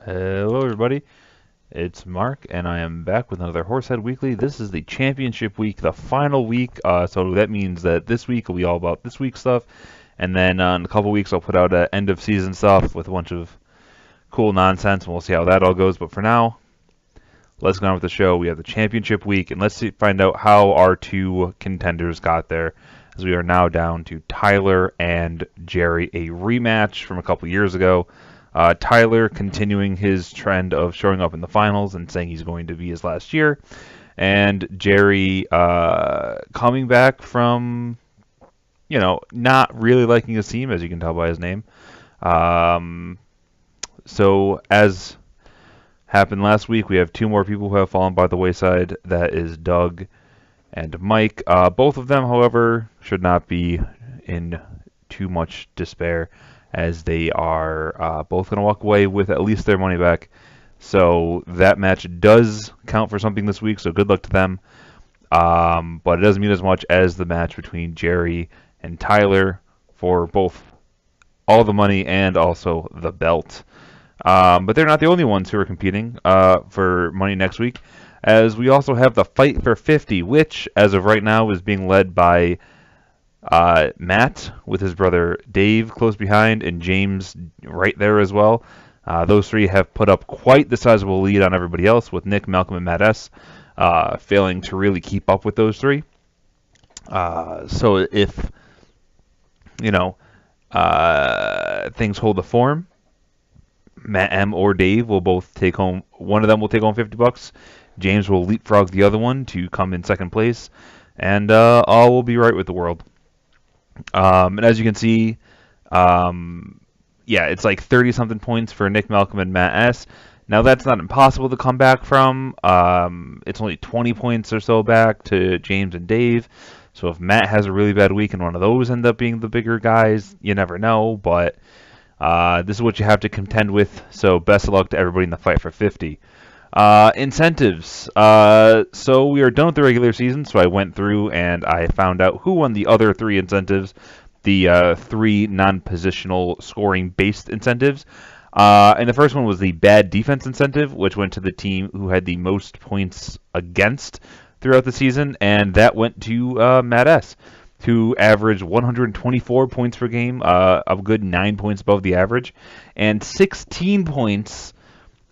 Hello, everybody. It's Mark, and I am back with another Horsehead Weekly. This is the championship week, the final week. So that means that this week will be all about this week's stuff, and then in a couple weeks I'll put out end of season stuff with a bunch of cool nonsense, and we'll see how that all goes. But for now, let's go on with the show. We have the championship week, and find out how our two contenders got there. As we are now down to Tyler and Jerry, a rematch from a couple years ago. Tyler continuing his trend of showing up in the finals and saying he's going to be his last year. And Jerry coming back from, not really liking his team, as you can tell by his name. So as happened last week, we have two more people who have fallen by the wayside. That is Doug and Mike. Both of them, however, should not be in too much despair, as they are both going to walk away with at least their money back. So that match does count for something this week, so good luck to them. But it doesn't mean as much as the match between Jerry and Tyler for both all the money and also the belt. But they're not the only ones who are competing for money next week, as we also have the Fight for 50, which, as of right now, is being led by Matt with his brother Dave close behind, and James right there as well. Those three have put up quite the sizable lead on everybody else, with Nick, Malcolm, and Matt S. Failing to really keep up with those three. So if things hold the form, Matt M or Dave will both take home. One of them will take home $50. James will leapfrog the other one to come in second place, and all will be right with the world. And as you can see, it's like 30-something points for Nick, Malcolm, and Matt S. Now, that's not impossible to come back from. It's only 20 points or so back to James and Dave. So if Matt has a really bad week and one of those end up being the bigger guys, you never know. But this is what you have to contend with. So best of luck to everybody in the Fight for 50. Incentives. So we are done with the regular season, so I went through and I found out who won the other three incentives, the three non-positional scoring-based incentives. And the first one was the bad defense incentive, which went to the team who had the most points against throughout the season, and that went to Matt S., who averaged 124 points per game, a good 9 points above the average, and 16 points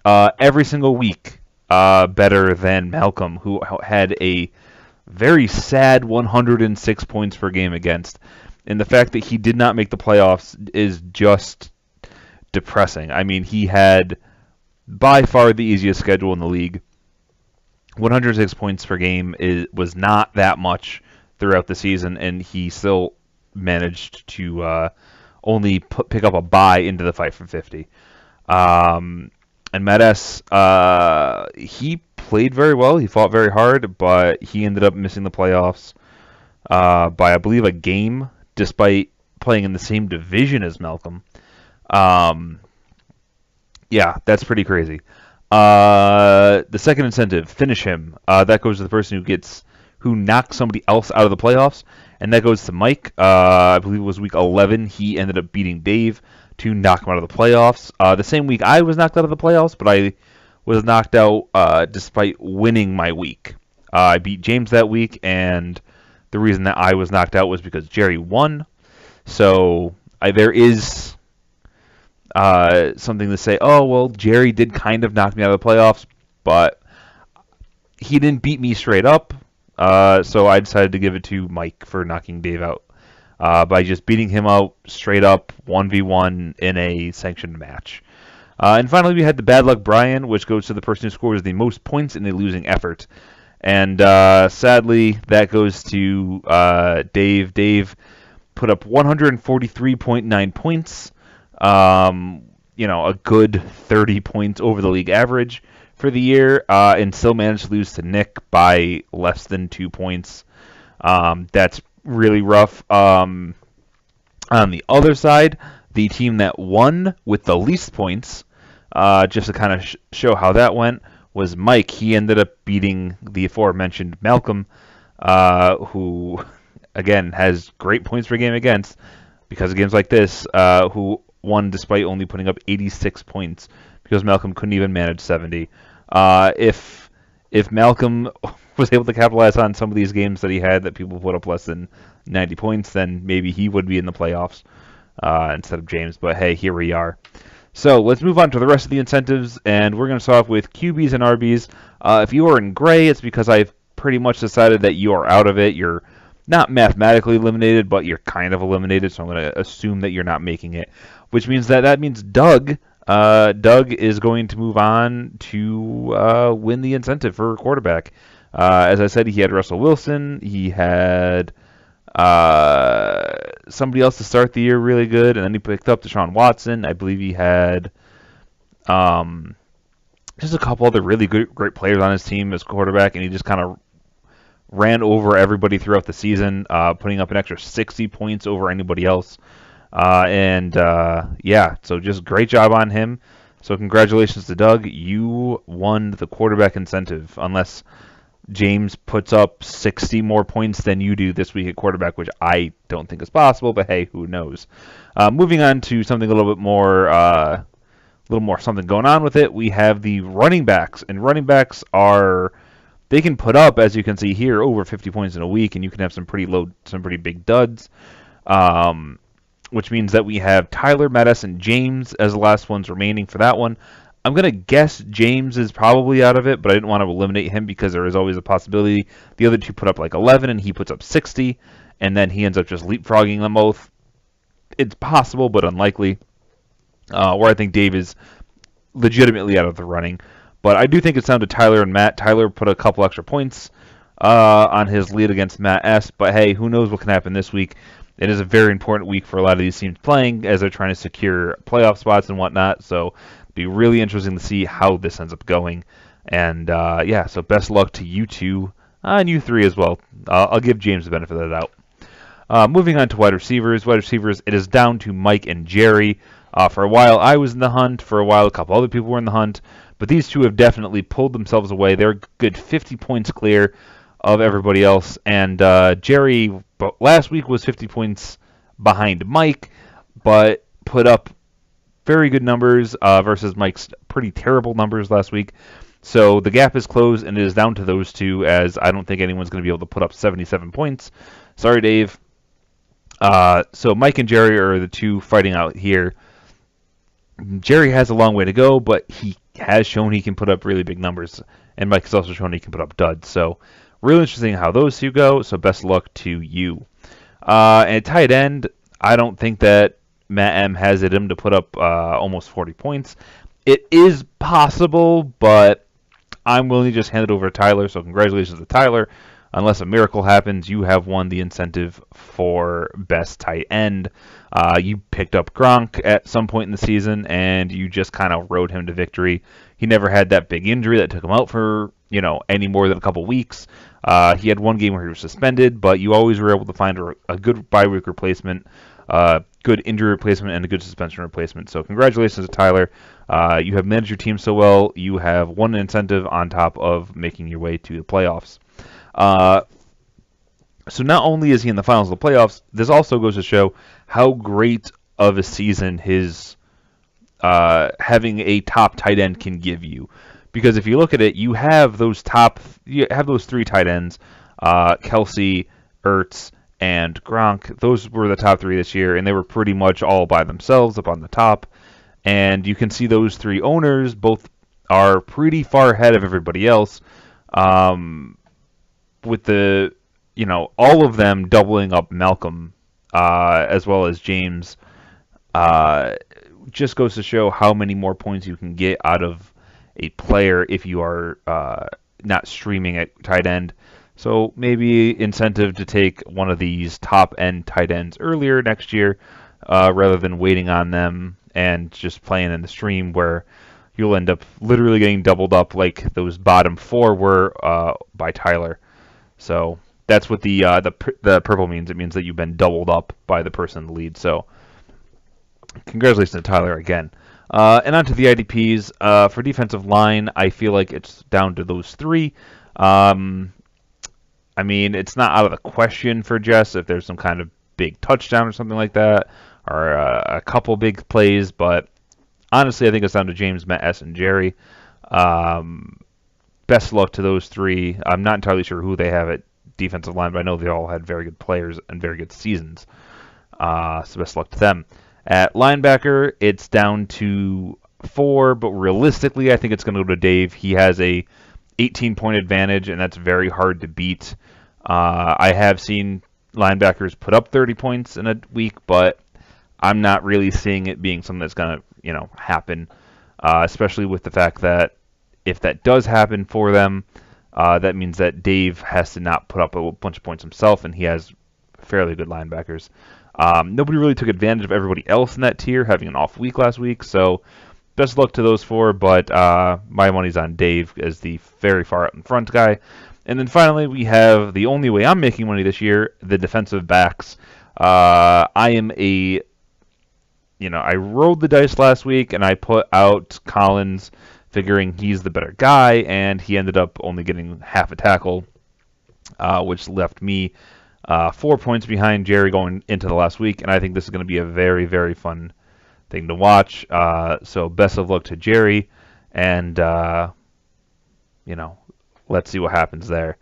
every single week better than Malcolm, who had a very sad 106 points per game against. And the fact that he did not make the playoffs is just depressing. I mean, he had by far the easiest schedule in the league. 106 points per game was not that much throughout the season, and he still managed to only pick up a bye into the Fight for 50. And Matt S., he played very well. He fought very hard, but he ended up missing the playoffs by, I believe, a game, despite playing in the same division as Malcolm. That's pretty crazy. The second incentive, finish him. That goes to the person who knocks somebody else out of the playoffs, and that goes to Mike. I believe it was week 11. He ended up beating Dave to knock him out of the playoffs. The same week I was knocked out of the playoffs, but I was knocked out despite winning my week. I beat James that week, and the reason that I was knocked out was because Jerry won. So there is something to say, oh, well, Jerry did kind of knock me out of the playoffs, but he didn't beat me straight up. So I decided to give it to Mike for knocking Dave out by just beating him out straight up 1v1 in a sanctioned match. And finally, we had the Bad Luck Brian, which goes to the person who scores the most points in a losing effort. And sadly, that goes to Dave. Dave put up 143.9 points. A good 30 points over the league average for the year, and still managed to lose to Nick by less than 2 points. That's really rough. On the other side, the team that won with the least points, just to kind of show how that went, was Mike. He ended up beating the aforementioned Malcolm, who, again, has great points per game because of games like this, who won despite only putting up 86 points, because Malcolm couldn't even manage 70. If Malcolm was able to capitalize on some of these games that he had that people put up less than 90 points, then maybe he would be in the playoffs instead of James. But hey, here we are. So let's move on to the rest of the incentives, and we're going to start off with QBs and RBs. If you are in gray, it's because I've pretty much decided that you are out of it. You're not mathematically eliminated, but you're kind of eliminated, so I'm going to assume that you're not making it, which means that means Doug. Doug is going to move on to win the incentive for quarterback. As I said, he had Russell Wilson. He had somebody else to start the year really good, and then he picked up Deshaun Watson. I believe he had just a couple other really great players on his team as quarterback, and he just kind of ran over everybody throughout the season, putting up an extra 60 points over anybody else. Yeah, so just great job on him. So congratulations to Doug. You won the quarterback incentive, unless James puts up 60 more points than you do this week at quarterback, which I don't think is possible, but hey, who knows? Moving on to something a little more something going on with it. We have the running backs, and running backs they can put up, as you can see here, over 50 points in a week, and you can have some pretty big duds. Which means that we have Tyler, Mattis, and James as the last ones remaining for that one. I'm going to guess James is probably out of it, but I didn't want to eliminate him because there is always a possibility. The other two put up like 11, and he puts up 60, and then he ends up just leapfrogging them both. It's possible, but unlikely. Where I think Dave is legitimately out of the running. But I do think it's down to Tyler and Matt. Tyler put a couple extra points on his lead against Matt S., but hey, who knows what can happen this week. It is a very important week for a lot of these teams playing as they're trying to secure playoff spots and whatnot. So it'll be really interesting to see how this ends up going. And yeah, so best luck to you two and you three as well. I'll give James the benefit of the doubt. Moving on to wide receivers. Wide receivers, it is down to Mike and Jerry. For a while, I was in the hunt. For a while, a couple other people were in the hunt. But these two have definitely pulled themselves away. They're good 50 points clear of everybody else. And Jerry, last week was 50 points behind Mike, but put up very good numbers versus Mike's pretty terrible numbers last week. So the gap is closed, and it is down to those two, as I don't think anyone's going to be able to put up 77 points. Sorry, Dave. So Mike and Jerry are the two fighting out here. Jerry has a long way to go, but he has shown he can put up really big numbers, and Mike has also shown he can put up duds. So really interesting how those two go, so best luck to you. And at tight end, I don't think that Matt M has it in him to put up almost 40 points. It is possible, but I'm willing to just hand it over to Tyler, so congratulations to Tyler. Unless a miracle happens, you have won the incentive for best tight end. You picked up Gronk at some point in the season, and you just kind of rode him to victory. He never had that big injury that took him out for any more than a couple weeks. He had one game where he was suspended, but you always were able to find a good bye week replacement, good injury replacement, and a good suspension replacement. So congratulations to Tyler. You have managed your team so well. You have won an incentive on top of making your way to the playoffs. So not only is he in the finals of the playoffs, this also goes to show how great of a season his having a top tight end can give you. Because if you look at it, you have those three tight ends, Kelsey, Ertz, and Gronk. Those were the top three this year, and they were pretty much all by themselves up on the top. And you can see those three owners both are pretty far ahead of everybody else. With all of them doubling up Malcolm, as well as James, just goes to show how many more points you can get out of a player if you are not streaming at tight end. So maybe incentive to take one of these top end tight ends earlier next year, rather than waiting on them and just playing in the stream where you'll end up literally getting doubled up like those bottom four were by Tyler. So that's what the purple means. It means that you've been doubled up by the person in the lead. So congratulations to Tyler again. And on to the IDPs. For defensive line, I feel like it's down to those three. I mean, it's not out of the question for Jess if there's some kind of big touchdown or something like that, or a couple big plays, but honestly, I think it's down to James, Matt S, and Jerry. Best of luck to those three. I'm not entirely sure who they have at defensive line, but I know they all had very good players and very good seasons. So best of luck to them. At linebacker, it's down to 4, but realistically, I think it's going to go to Dave. He has a 18-point advantage, and that's very hard to beat. I have seen linebackers put up 30 points in a week, but I'm not really seeing it being something that's going to, happen, especially with the fact that if that does happen for them, that means that Dave has to not put up a bunch of points himself, and he has fairly good linebackers. Nobody really took advantage of everybody else in that tier, having an off week last week, so best of luck to those 4, but my money's on Dave as the very far out in front guy. And then finally, we have the only way I'm making money this year, the defensive backs. I rolled the dice last week, and I put out Collins, figuring he's the better guy, and he ended up only getting half a tackle, which left me 4 points behind Jerry going into the last week, and I think this is going to be a very, very fun thing to watch. So best of luck to Jerry, and let's see what happens there.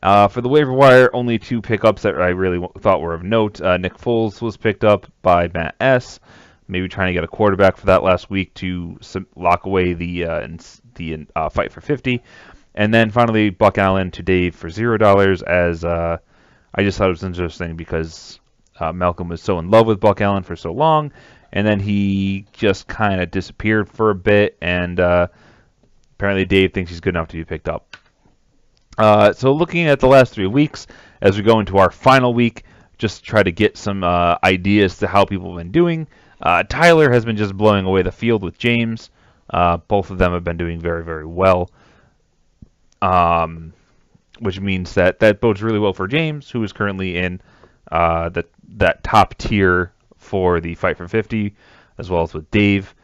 For the waiver wire, only 2 pickups that I really thought were of note. Nick Foles was picked up by Matt S. Maybe trying to get a quarterback for that last week to lock away the fight for 50. And then finally, Buck Allen to Dave for $0, as I just thought it was interesting because Malcolm was so in love with Buck Allen for so long, and then he just kind of disappeared for a bit, and apparently Dave thinks he's good enough to be picked up. So looking at the last 3 weeks, as we go into our final week, just to try to get some ideas to how people have been doing. Tyler has been just blowing away the field with James. Both of them have been doing very, very well. Which means that bodes really well for James, who is currently in that top tier for the fight for 50, as well as with Dave.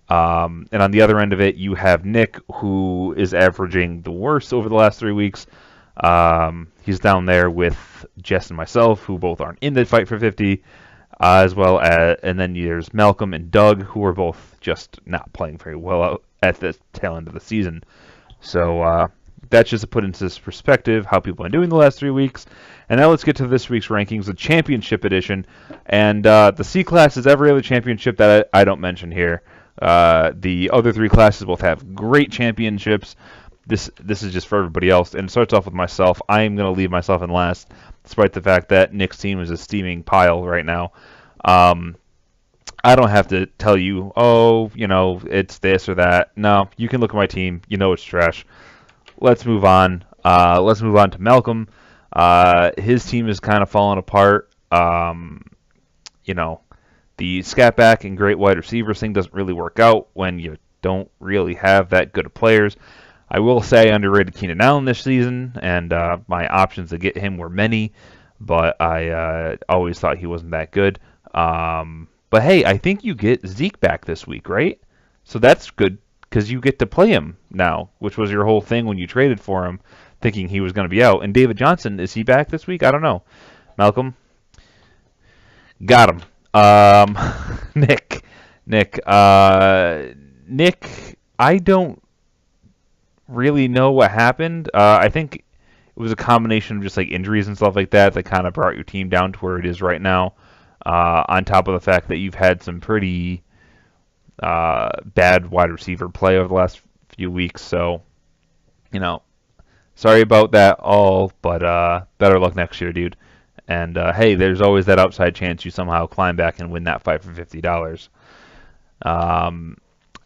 And on the other end of it, you have Nick, who is averaging the worst over the last 3 weeks. He's down there with Jess and myself, who both aren't in the fight for 50, as well as, and then there's Malcolm and Doug, who are both just not playing very well at the tail end of the season. So that's just to put into this perspective how people have been doing the last 3 weeks. And now let's get to this week's rankings, the championship edition. And the C class is every other championship that I don't mention here. The other 3 classes both have great championships. This is just for everybody else. And it starts off with myself. I am going to leave myself in last, despite the fact that Nick's team is a steaming pile right now. I don't have to tell you, it's this or that. No, you can look at my team. You know it's trash. Let's move on. Let's move on to Malcolm. His team is kind of falling apart. The scat back and great wide receivers thing doesn't really work out when you don't really have that good of players. I will say I underrated Keenan Allen this season, and my options to get him were many, but I always thought he wasn't that good. But hey, I think you get Zeke back this week, right? So that's good because you get to play him now, which was your whole thing when you traded for him, thinking he was going to be out. And David Johnson, is he back this week? I don't know. Malcolm? Got him. Nick, I don't really know what happened. I think it was a combination of just like injuries and stuff like that kind of brought your team down to where it is right now. On top of the fact that you've had some pretty bad wide receiver play over the last few weeks. So, sorry about that all, but better luck next year, dude. And hey, there's always that outside chance you somehow climb back and win that fight for $50. And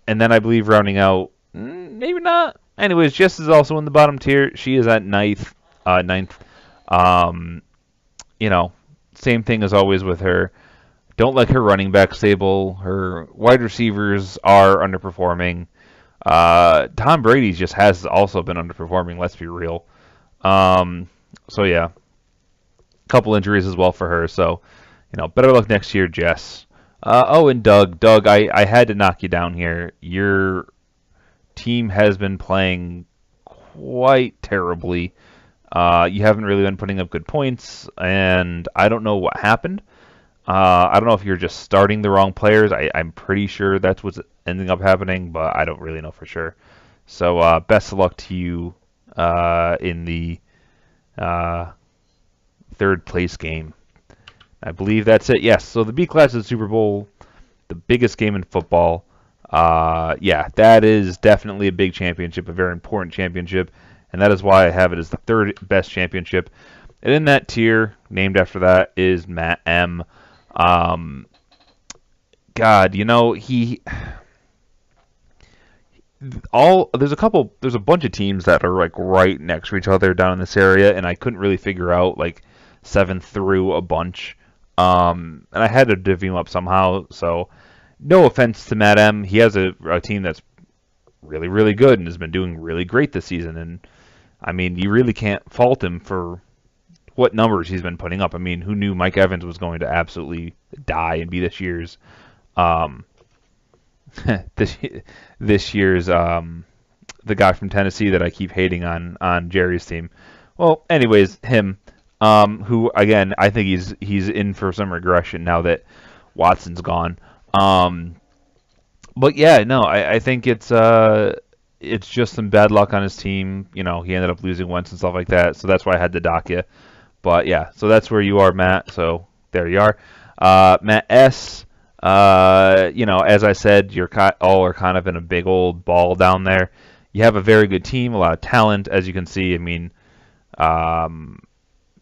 then I believe rounding out, maybe not. Anyways, Jess is also in the bottom tier. She is at ninth. Same thing as always with her. Don't like her running back stable. Her wide receivers are underperforming. Tom Brady just has also been underperforming, let's be real. So yeah. Couple injuries as well for her, so better luck next year, Jess. And Doug, I had to knock you down here. Your team has been playing quite terribly. You haven't really been putting up good points, and I don't know what happened. I don't know if you're just starting the wrong players. I'm pretty sure that's what's ending up happening, but I don't really know for sure. So best of luck to you in the third place game. I believe that's it. Yes. So the B class is Super Bowl, the biggest game in football. Yeah, that is definitely a big championship, a very important championship, and that is why I have it as the third best championship. And in that tier, named after that, is Matt M. God, there's a bunch of teams that are like right next to each other down in this area, and I couldn't really figure out like 7 through a bunch. And I had to divvy them up somehow. So no offense to Matt M, he has a team that's really, really good and has been doing really great this season. And I mean, you really can't fault him for what numbers he's been putting up. I mean, who knew Mike Evans was going to absolutely die and be this year's um, this year's the guy from Tennessee that I keep hating on Jerry's team. Well, anyways, him, who again I think he's in for some regression now that Watson's gone. But yeah, no, I think it's just some bad luck on his team. He ended up losing once and stuff like that, so that's why I had to dock you. But yeah, so that's where you are, Matt. So there you are. Matt S. As I said, you're all are kind of in a big old ball down there. You have a very good team, a lot of talent, as you can see. I mean,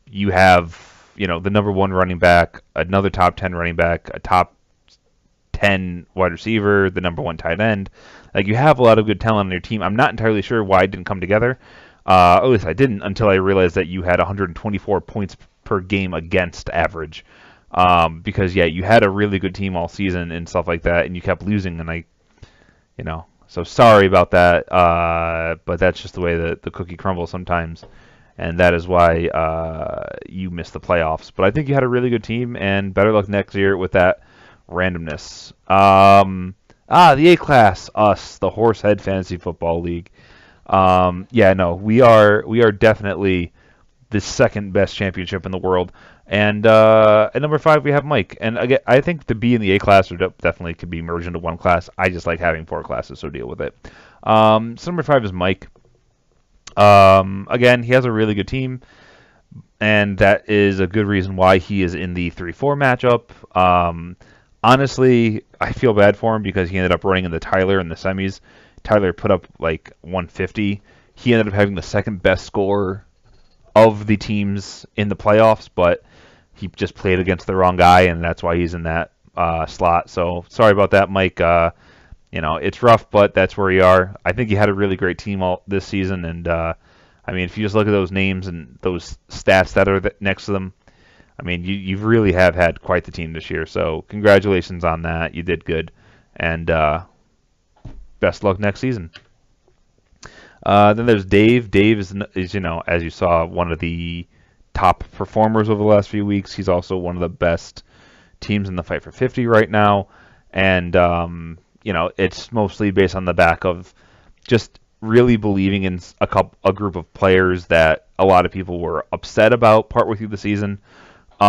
you have, the number one running back, another top 10 running back, a top 10 wide receiver, the number one tight end. Like, you have a lot of good talent on your team. I'm not entirely sure why it didn't come together. At least I didn't until I realized that you had 124 points per game against average. Because yeah, you had a really good team all season and stuff like that, and you kept losing, and so sorry about that. But that's just the way the cookie crumbles sometimes, and that is why you missed the playoffs. But I think you had a really good team, and better luck next year with that randomness. The A class, us, the Horsehead Fantasy Football League. Yeah, no, we are definitely the second best championship in the world. And at number 5 we have Mike. And again, I think the B and the A class are definitely could be merged into one class. I just like having 4 classes, so deal with it. So number 5 is Mike. Again, he has a really good team, and that is a good reason why he is in the 3-4 matchup. Honestly, I feel bad for him because he ended up running into Tyler in the semis. Tyler put up like 150. He ended up having the second best score of the teams in the playoffs, but he just played against the wrong guy, and that's why he's in that slot. So sorry about that, Mike. It's rough, but that's where you are. I think you had a really great team all this season, and I mean, if you just look at those names and those stats that are next to them, I mean, you really have had quite the team this year. So congratulations on that. You did good, and best luck next season. Then there's Dave. Dave is, as you saw, one of the top performers over the last few weeks. He's also one of the best teams in the fight for 50 right now. And, it's mostly based on the back of just really believing in a group of players that a lot of people were upset about partway through the season. A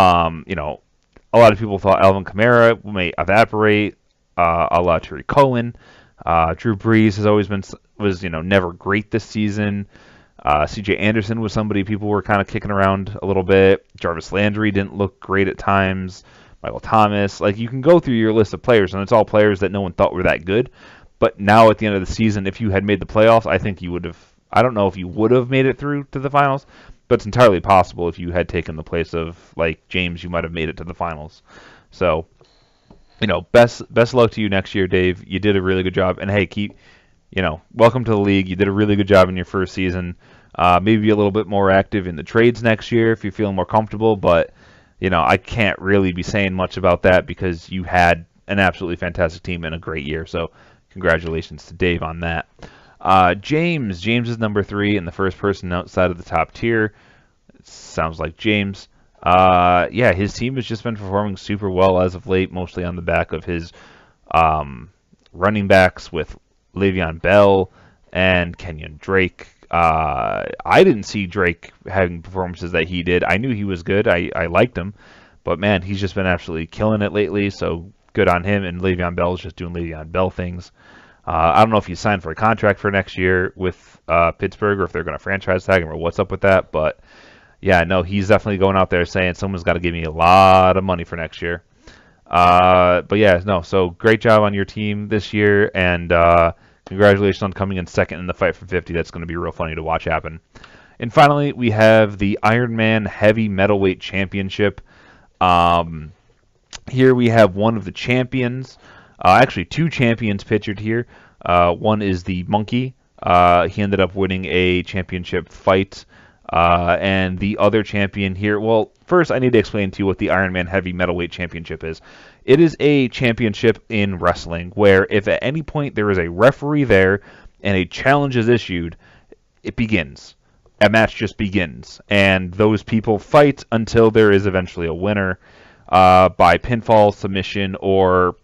lot of people thought Alvin Kamara may evaporate, a la Tariq Cohen. Drew Brees has always was never great this season. C.J. Anderson was somebody people were kind of kicking around a little bit. Jarvis Landry didn't look great at times. Michael Thomas. Like, you can go through your list of players, and it's all players that no one thought were that good. But now at the end of the season, if you had made the playoffs, I think you would have. I don't know if you would have made it through to the finals, but it's entirely possible if you had taken the place of like James, you might have made it to the finals. So, best luck to you next year, Dave. You did a really good job, and hey, welcome to the league. You did a really good job in your first season. Maybe be a little bit more active in the trades next year if you feel more comfortable, but I can't really be saying much about that because you had an absolutely fantastic team and a great year. So congratulations to Dave on that. James is number 3 and the first person outside of the top tier. It sounds like James. Yeah, his team has just been performing super well as of late, mostly on the back of his running backs with Le'Veon Bell and Kenyon Drake. I didn't see Drake having performances that he did. I knew he was good. I liked him. But, man, he's just been absolutely killing it lately. So good on him. And Le'Veon Bell is just doing Le'Veon Bell things. I don't know if he's signed for a contract for next year with Pittsburgh or if they're going to franchise tag him or what's up with that. But yeah, no, he's definitely going out there saying someone's got to give me a lot of money for next year. But yeah, no, so great job on your team this year, and congratulations on coming in second in the fight for 50. That's going to be real funny to watch happen. And finally, we have the Ironman Heavy Metalweight Championship. Here we have one of the champions, actually two champions pictured here. One is the Monkey. He ended up winning a championship fight. And the other champion here, well, first I need to explain to you what the Ironman Heavy Metalweight Championship is. It is a championship in wrestling where if at any point there is a referee there and a challenge is issued, it begins. A match just begins. And those people fight until there is eventually a winner by pinfall, submission, or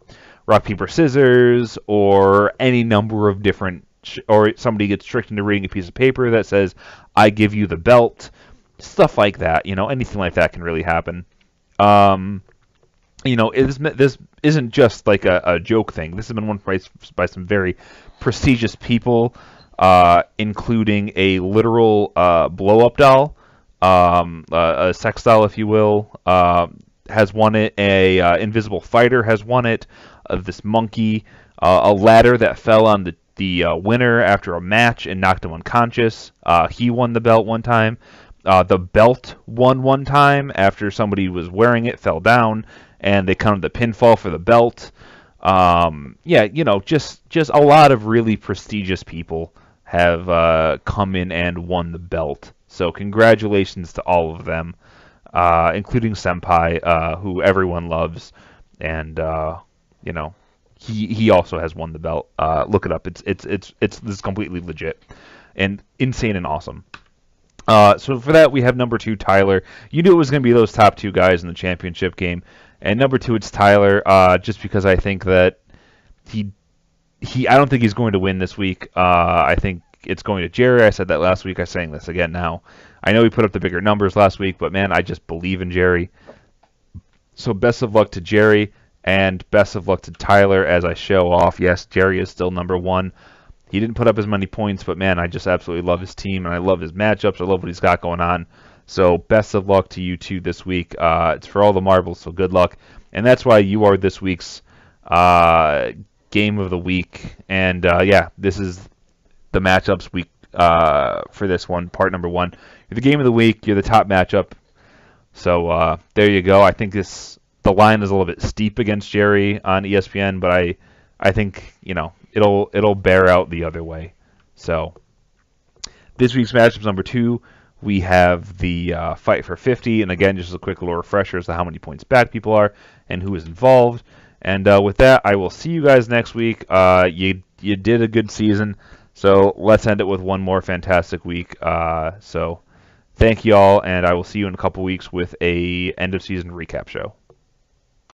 rock, paper, scissors, or any number of different, or somebody gets tricked into reading a piece of paper that says, I give you the belt, stuff like that. Anything like that can really happen. This isn't just like a joke thing. This has been won by some very prestigious people, including a literal blow-up doll, a sex doll, if you will, has won it. A invisible fighter has won it. This monkey, a ladder that fell on the winner after a match and knocked him unconscious. He won the belt one time. The belt won one time after somebody was wearing it, fell down, and they counted the pinfall for the belt. Just a lot of really prestigious people have come in and won the belt. So congratulations to all of them, including Senpai, who everyone loves, and he also has won the belt. Look it up. This is completely legit and insane and awesome. So for that, we have number 2, Tyler. You knew it was going to be those top 2 guys in the championship game. And number 2, it's Tyler, just because I think that I don't think he's going to win this week. I think it's going to Jerry. I said that last week. I'm saying this again now. I know he put up the bigger numbers last week, but man, I just believe in Jerry. So best of luck to Jerry, and best of luck to Tyler as I show off. Yes, Jerry is still number 1. He didn't put up as many points, but man, I just absolutely love his team, and I love his matchups. I love what he's got going on. So best of luck to you two this week. It's for all the marbles, so good luck. And that's why you are this week's game of the week. And this is the matchups week for this one, part number 1. You're the game of the week. You're the top matchup. So there you go. I think the line is a little bit steep against Jerry on ESPN, but I think it'll bear out the other way. So this week's matchups number 2, we have the fight for 50, and again, just a quick little refresher as to how many points back people are and who is involved. And with that, I will see you guys next week. You did a good season, so let's end it with one more fantastic week. So thank you all, and I will see you in a couple weeks with a end of season recap show.